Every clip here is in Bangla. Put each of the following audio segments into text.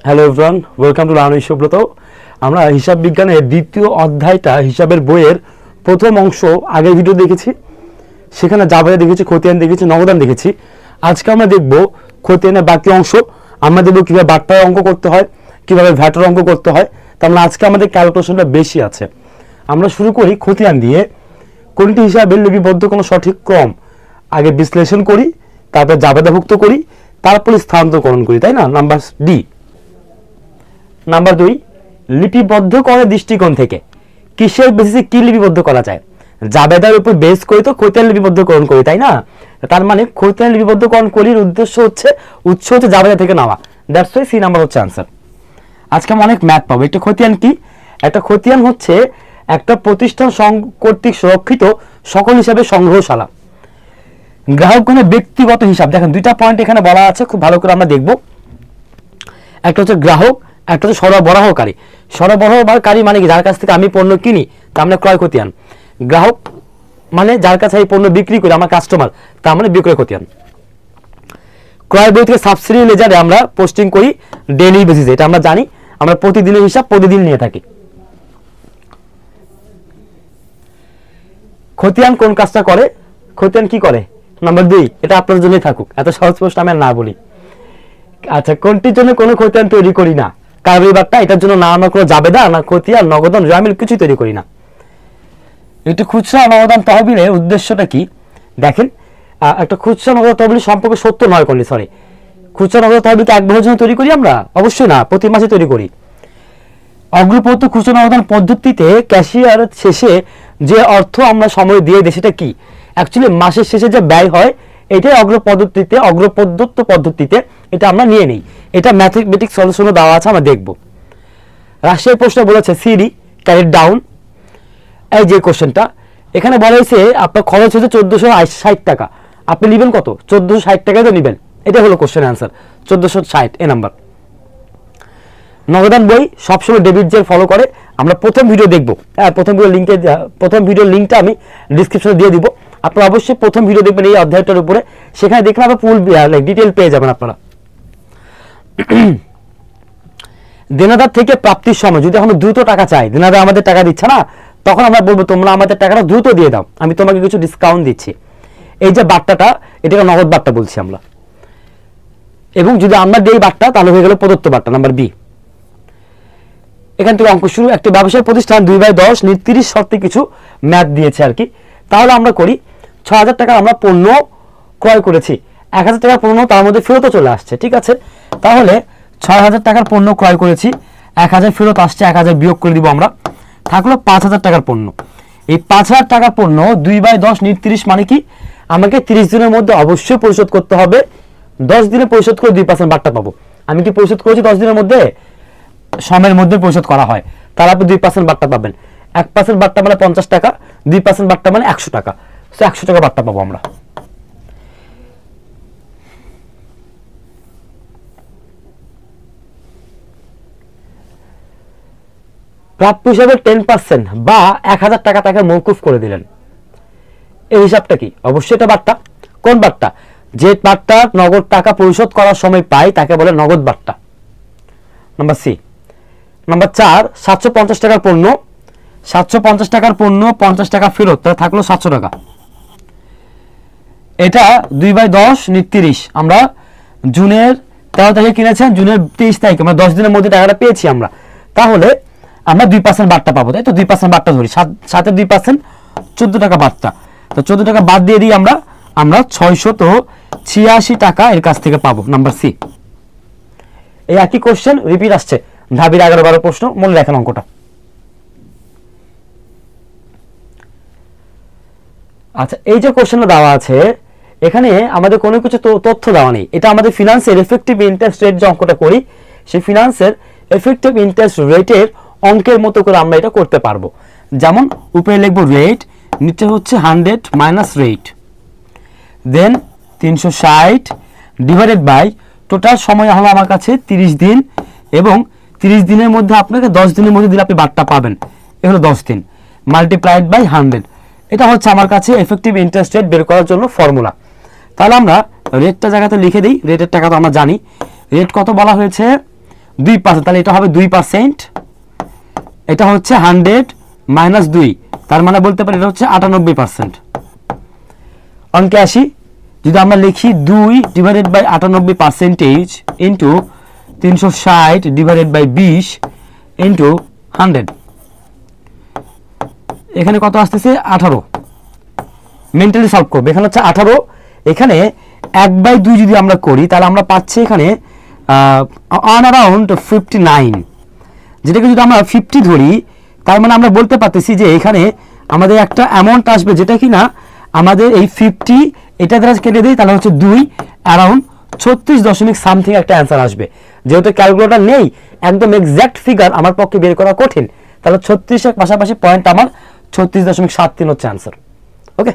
Hello everyone, welcome to learn Subrata. আমরা হিসাব বিজ্ঞানের দ্বিতীয় অধ্যায়টা হিসাবের বইয়ের প্রথম অংশ আগের ভিডিও দেখেছি। সেখানে জাবেদা দেখেছি, খতিয়ান দেখেছি, নগদান দেখেছি। আজকে আমরা দেখব খতিয়ানের বাকি অংশ। আমরা দেখব কীভাবে বাট্টার অঙ্ক করতে হয়, কীভাবে ভ্যাটের অঙ্ক করতে হয়। তার মানে আজকে আমাদের ক্যালকুলেশনটা বেশি আছে। আমরা শুরু করি খতিয়ান দিয়ে। কোনটি হিসাবের লিপিবদ্ধ কোনো সঠিক ক্রম আগে বিশ্লেষণ করি, তারপর জাবেদাভুক্ত করি, তারপরে স্থানান্তরকরণ করি, তাই না? Number D. নাম্বার 2, লিপিবদ্ধ করার দৃষ্টিকোণ থেকে কিসের বেসিসে কি লিপিবদ্ধ করা যায়? জাবেদার উপর বেস করে তো খতিয়ান লিপিবদ্ধকরণ করি, তাই না? তার মানে খতিয়ান লিপিবদ্ধকরণ করির উদ্দেশ্য হচ্ছে উৎস হচ্ছে জাবেদা থেকে নেওয়া। দ্যাটস ওয়াই সি নাম্বার হচ্ছে আনসার। আজকে আমরা অনেক ম্যাথ পাবো। একটা খতিয়ান কি? একটা খতিয়ান হচ্ছে একটা প্রতিষ্ঠান কর্তৃক সুরক্ষিত সকল হিসাবে সংগ্রহশালা। গ্রাহকগণের ব্যক্তিগত হিসাব। দেখেন দুইটা পয়েন্ট এখানে বলা আছে, খুব ভালো করে আমরা দেখব। একটা হচ্ছে গ্রাহক, একটা হচ্ছে সরবরাহকারী। সরবরাহকারী মানে কি? যার কাছ থেকে আমি পণ্য কিনি, তার মানে ক্রয় খতিয়ান। গ্রাহক মানে যার কাছে এই পণ্য বিক্রি করি, আমার কাস্টমার, তার মানে বিক্রয় খতিয়ান। ক্রয় বই থেকে সাবসিডি লেজারে আমরা পোস্টিং করি ডেইলি বেসিসে, এটা আমরা জানি। আমরা প্রতিদিনের হিসাব প্রতিদিন নিয়ে থাকি। খতিয়ান কোন কাজটা করে? খতিয়ান কি করে? নাম্বার 2, এটা আপনার জন্যই থাকুক, এত সহজ প্রশ্ন আমি আর না বলি। আচ্ছা, কোনটির জন্য কোনো খতিয়ান তৈরি করি না? কারবারি বাট্টা, এটার জন্য না আমরা কোনো জাবেদা, না খতিয়ান, নগদান, জামিল কিছুই তৈরি করি না। একটি খুচরা নগদান তহবিলের উদ্দেশ্যটা কি? দেখেন, একটা খুচরা নগদ তহবিল সম্পর্কে সত্য নয় করলে, সরি, খুচরা নগদ তহবিল তো এক বছরের জন্য তৈরি করি আমরা? অবশ্যই না, প্রতি মাসে তৈরি করি। অগ্রপত্র খুচরা নগদান পদ্ধতিতে ক্যাশিয়ার শেষে যে অর্থ আমরা সময় দিয়ে দিই সেটা কি? অ্যাকচুয়ালি মাসের শেষে যে ব্যয় হয় এটাই অগ্রপদ্ধত্ব পদ্ধতিতে এটা আমরা নিয়ে নিই। এটা ম্যাথমেটিক্স সলিউশনে দেওয়া আছে, আমরা দেখব। রাশিয়ার প্রশ্ন বলেছে সিডি ক্যারিড ডাউন। এই যে কোশ্চেনটা এখানে বলা হয়েছে আপনার খরচ হচ্ছে 1460 টাকা, আপনি নেবেন কত? 1460 টাকায় তো নেবেন। এটা হলো কোশ্চেন অ্যান্সার, 1460 এ নাম্বার। নগদান বই সবসময় ডেবিট জেল ফলো করে। আমরা প্রথম ভিডিও দেখব। হ্যাঁ, প্রথম ভিডিওর লিঙ্কটা আমি ডিসক্রিপশনে দিয়ে দিব। আপনারা অবশ্যই প্রথম ভিডিও দেখবেন এই অধ্যায়টার উপরে। সেখানে দেখলে আপনারা ফুল ডিটেল পেয়ে যাবেন আপনারা। দেনাদার থেকে প্রাপ্তির সময় যদি এখন দ্রুত টাকা চাই, দেনাদার আমাদের টাকা দিচ্ছে না, তখন আমরা বলবো তোমরা আমাদের টাকাটা দ্রুত দিয়ে দাও, আমি তোমাকে কিছু ডিসকাউন্ট দিচ্ছি। এই যে বার্তাটা, এটাকে নগদ বার্তা বলছি আমরা। এবং যদি আমরা দিই বার্তা, তাহলে হয়ে গেল প্রদত্ত বার্তা, নাম্বার বি। এখান থেকে অঙ্ক শুরু। একটি ব্যবসায় প্রতিষ্ঠান 2/10 30 শর্তে কিছু ম্যাথ দিয়েছে আর কি। তাহলে আমরা করি 6000 টাকা আমরা পণ্য ক্রয় করেছি, 1000 টাকার পণ্য তার মধ্যে ফেরতও চলে আসছে, ঠিক আছে? তাহলে 6000 টাকার পণ্য ক্রয় করেছি, 1000 ফেরত আসছে, 1000 বিয়োগ করে দিব আমরা, থাকলো 5000 টাকার পণ্য। এই 5000 টাকার পণ্য 2/10 30 মানে কি? আমাকে 30 দিনের মধ্যে অবশ্যই পরিশোধ করতে হবে। 10 দিনে পরিশোধ করে 2% বাট্টা পাবো। আমি কি পরিশোধ করেছি 10 দিনের মধ্যে? সময়ের মধ্যে পরিশোধ করা হয়, তাহলে আপনি 2% বাট্টা পাবেন। 1% বাট্টা মানে 50 টাকা, 2% বাট্টা মানে 100 টাকা। 100 টাকা বাট্টা পাবো আমরা। প্রাপ্য হিসাবে 10% বা 1000 টাকা তাকে মওকুফ করে দিলেন। এই হিসাবটা কি? অবশ্যই এটা বাট্টা। কোন বাট্টা? যে বাট্টা নগদ টাকা পরিশোধ করার সময় পাই তাকে বলে নগদ বাট্টা। Number C. নাম্বার 4, 750 টাকার পণ্য, 750 টাকার পণ্য 50 টাকা ফেরত, তাহলে থাকলো 700 টাকা। এটা 2/10 30 আমরা জুনের 13 তারিখে কিনেছেন, জুনের 23 তারিখে আমরা 10 দিনের মধ্যে টাকাটা পেয়েছি আমরা। তাহলে আমরা 2% বাট্টা পাবো, তাই তো? 2% বাট্টা ধরি, 7 2% 14 টাকা বাট্টা। তো 14 টাকা বাদ দিয়ে দিই আমরা 686 টাকা এর কাছ থেকে পাবো। Number C. এই একই কোশ্চেন রিপিট আসছে, ধাবির 11-12 প্রশ্ন, মনে রাখেন অঙ্কটা। আচ্ছা, এই যে কোশ্চেনটা দেওয়া আছে এখানে আমাদের কোনো কিছু তথ্য দেওয়া নেই। এটা আমাদের ফিনান্সের এফেক্টিভ ইন্টারেস্ট রেট যে অঙ্কটা করি, সেই ফিনান্সের এফেক্টিভ ইন্টারেস্ট রেটের অঙ্কের মতো করে আমরা এটা করতে পারবো। যেমন উপরে লিখবো রেট, নিচে হচ্ছে 100 minus rate, then 360 divided by total সময় হলো আমার কাছে 30 দিন, এবং 30 দিনের মধ্যে আপনাকে 10 দিনের মধ্যে দিলে আপনি বাট্টা পাবেন। এ হলো 10 দিন মাল্টিপ্লাইড বাই 100। এটা হচ্ছে আমার কাছে এফেক্টিভ ইন্টারেস্ট রেট বের করার জন্য ফর্মুলা। তাহলে আমরা রেটটা জায়গাতে লিখে দিই। রেটের টাকা তো আমরা জানি, রেট কত বলা হয়েছে? 2%, তাহলে এটা হবে 2%, এটা হচ্ছে 100 মাইনাস 2, তার মানে বলতে পারি এটা হচ্ছে 98%। অঙ্কে আসি, যদি আমরা লিখি 2 divided by 98% into 360 divided by 20 into 100, এখানে কত আসতেছে 18। মেন্টালি সলভ করবো, এখানে হচ্ছে 18, এখানে 1/2 যদি আমরা করি তাহলে আমরা পাচ্ছি এখানে অন অ্যারাউন্ড 59, যেটাকে যদি আমরা 50 ধরি তার মানে আমরা বলতে পারতেছি যে এখানে আমাদের একটা অ্যামাউন্ট আসবে যেটা কিনা আমাদের এই 50 এটা দ্বারা কেটে দিই তাহলে হচ্ছে 2 অ্যারাউন্ড 36 দশমিক সামথিং একটা অ্যান্সার আসবে। যেহেতু ক্যালকুলেটর নেই, একদম এক্স্যাক্ট ফিগার আমার পক্ষে বের করা কঠিন, তাহলে 36 এর পাশাপাশি পয়েন্ট আমার 36.73 হচ্ছে অ্যান্সার। ওকে,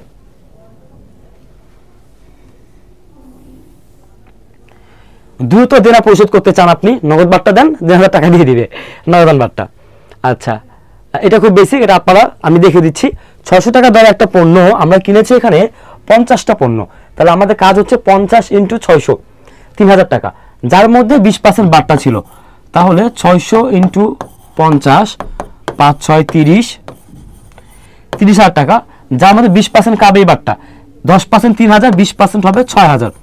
দ্রুত দেনা পরিশোধ করতে চান আপনি, নগদ বার্তা দেন, 2,000 টাকা দিয়ে দিবে নগদান বার্তা। আচ্ছা, এটা খুব বেসিক, এটা আপনারা আমি দেখে দিচ্ছি। 600 টাকা দরে একটা পণ্য আমরা কিনেছি, এখানে 50টা পণ্য, তাহলে আমাদের কাজ হচ্ছে 50 ইন্টু 600, 3,000 টাকা, যার মধ্যে 20% বার্তা ছিল, তাহলে 600 ইন্টু 50, 5 6 30, 30,000 টাকা, যার মধ্যে 20% কাবেই বার্তা, 10% 3,000, 20% হবে 6,000,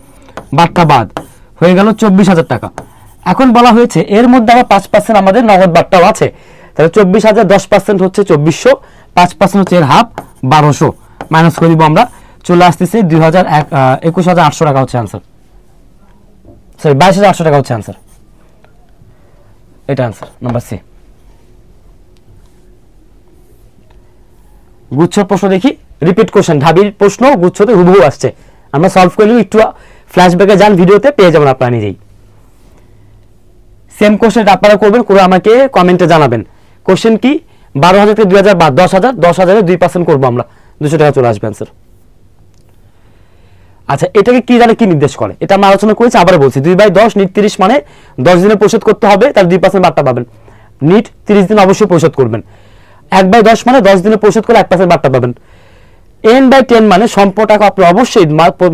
বার্তা বাদ হয়ে গেল 24,000 টাকা। এখন বলা হয়েছে এর মধ্যে আবার 5% আমাদের নগদ বার্তাও আছে, তাহলে 24,000, 10% হচ্ছে 2,400, 5% হচ্ছে এর হাফ 1,200, মাইনাস করে দিব আমরা, চলে আসতেছে 21,800 টাকা হচ্ছে অ্যান্সার, সরি 22,800 টাকা হচ্ছে অ্যান্সার। এটা অ্যান্সার নাম্বার সি। গুচ্ছর প্রশ্ন দেখি, রিপিট কোশ্চেন, ঢাবির প্রশ্ন গুচ্ছতে হুবহু আসছে, আমরা সলভ করে নিব, একটু ফ্ল্যাশব্যাকে যান, ভিডিওতে পেয়ে যাবেন আপনারা নিজেই। সেম কোশ্চেন আপনারা করবেন, করে আমাকে কমেন্টে জানাবেন। কোশ্চেন কি, 12,000 থেকে 2,000 বাদ 10,000, 10,000-এ 2% করবো আমরা, 200 টাকা চলে আসবে অ্যান্সার। আচ্ছা, এটাকে কি জানে, কি নির্দেশ করে, এটা আমরা আলোচনা করেছি, আবার বলছি, 2/10 নিট 30 মানে 10 দিনে পরিশোধ করতে হবে, তাহলে 2% বার্তা পাবেন। নিট 30 দিন অবশ্যই পরিশোধ করবেন। 1/10 মানে 10 দিনে পরিশোধ করলে 1% বার্তা পাবেন। n/10 মানে সম্পূর্ণ টাকা আপনি অবশ্যই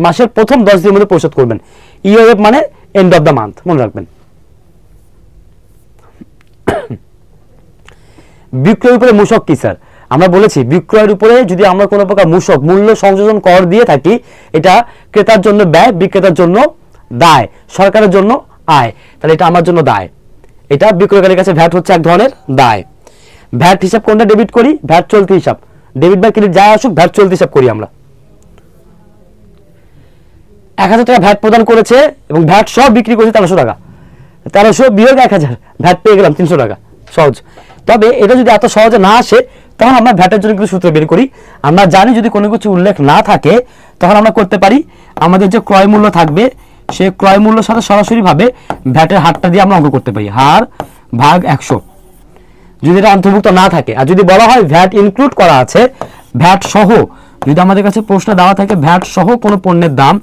মাসের প্রথম 10 দিনের মধ্যে পরিশোধ করবেন। EOF মানে এন্ড অফ দ্য মান্থ, মনে রাখবেন। বিক্রয়ের উপরে মূসক কি স্যার? আমরা বলেছি বিক্রয়ের উপরে যদি আমরা কোনো প্রকার মূসক মূল্য সংযোজন কর দিয়ে থাকি, এটা ক্রেতার জন্য ব্যয়, বিক্রেতার জন্য দায়, সরকারের জন্য আয়, তাহলে এটা আমার জন্য দায়। এটা বিক্রয়কারীর কাছে ভ্যাট হচ্ছে এক ধরনের দায়। ভ্যাট হিসাব কোনটা ডেবিট করি? ভ্যাট চলতি হিসাব। ডেবিট বা ক্রেডিট যাই আসুক, ভ্যাট চলতি হিসাব করি আমরা। 1,000 টাকা ভ্যাট প্রদান করেছে এবং ভ্যাট সব বিক্রি করেছে 1300 টাকা, 1300 বিয়োগ 1,000, ভ্যাট পেয়ে গেলাম 300 টাকা, সহজ। তবে এটা যদি এত সহজে না আসে, তখন আমরা ভ্যাটের জন্য কিছু সূত্র বের করি। আমরা জানি যদি কোনো কিছু উল্লেখ না থাকে, তখন আমরা করতে পারি আমাদের যে ক্রয় মূল্য থাকবে, সে ক্রয় মূল্যের সাথে সরাসরিভাবে ভ্যাটের হারটা দিয়ে আমরা অঙ্ক করতে পারি, হার ভাগ 100, যদি এটা অন্তর্ভুক্ত না থাকে। আর যদি বলা হয় ভ্যাট ইনক্লুড করা আছে, ভ্যাট সহ, যদি আমাদের কাছে প্রশ্ন দেওয়া থাকে ভ্যাট সহ কোনো পণ্যের দাম,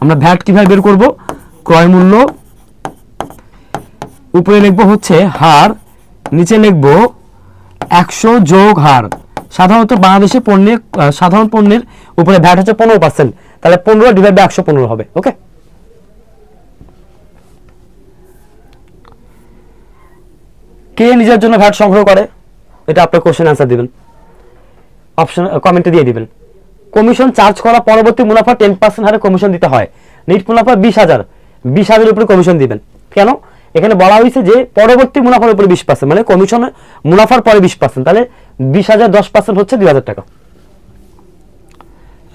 আমরা ভ্যাট কিভাবে বের করব? ক্রয় মূল্য, উপরে লিখবো হচ্ছে হার, নিচে লিখবো 100 যোগ হার। সাধারণত বাংলাদেশে পণ্যের সাধারণ পণ্যের উপরে ভ্যাট হচ্ছে 15%, তাহলে 15 ডিভাইড বাই 115 হবে। ওকে, কে নিজের জন্য ভ্যাট সংগ্রহ করে? এটা আপনার কোশ্চেন আনসার দিবেন, অপশন কমেন্টে দিয়ে দিবেন। কমিশন চার্জ করা পরবর্তী মুনাফা 10% হারে কমিশন দিতে হয়। নিট মুনাফা 20,000, 20,000 উপরে কমিশন দিবেন। কেন? এখানে বলা হয়েছে যে পরবর্তী মুনাফার উপরে 20%, মানে কমিশন মুনাফার পরে 20%, তাহলে 20,000 10% হচ্ছে 2,000 টাকা।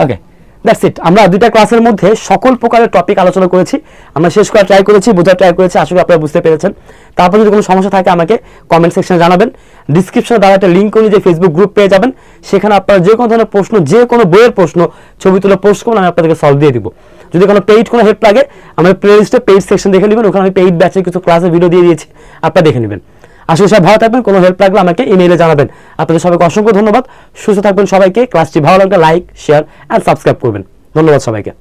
ওকে, দ্যাটস ইট। আমরা দুইটা ক্লাসের মধ্যে সকল প্রকারের টপিক আলোচনা করেছি, আমরা শেষ করার ট্রাই করেছি, বোঝার ট্রাই করেছি, আসলে আপনারা বুঝতে পেরেছেন। তারপর যদি কোনো সমস্যা থাকে আমাকে কমেন্ট সেকশনে জানাবেন। ডিসক্রিপশনে দেওয়া একটা লিঙ্ক অনুযায়ী ফেসবুক গ্রুপ পেয়ে যাবেন, সেখানে আপনারা যে কোনো ধরনের প্রশ্ন, যে কোনো বইয়ের প্রশ্ন ছবি তুলে পোস্ট করুন, আমি আপনাদেরকে সলভ দিয়ে দিব। যদি কোনো পেইড কোনো হেল্প লাগে, আমার প্লে লিস্টে পেইড সেকশন দেখে নেবেন, ওখানে আমি পেইড ব্যাচের কিছু ক্লাসের ভিডিও দিয়ে দিয়েছি, আপনারা দেখে নেবেন। আসলে সবাই ভালো থাকবেন, কোনো হেল্প লাগলে আমাকে ইমেইলে জানাবেন। আপনাদের সবাইকে অসংখ্য ধন্যবাদ, সুস্থ থাকবেন সবাইকে। ক্লাসটি ভালো লাগলে লাইক, শেয়ার অ্যান্ড সাবস্ক্রাইব করবেন। ধন্যবাদ সবাইকে।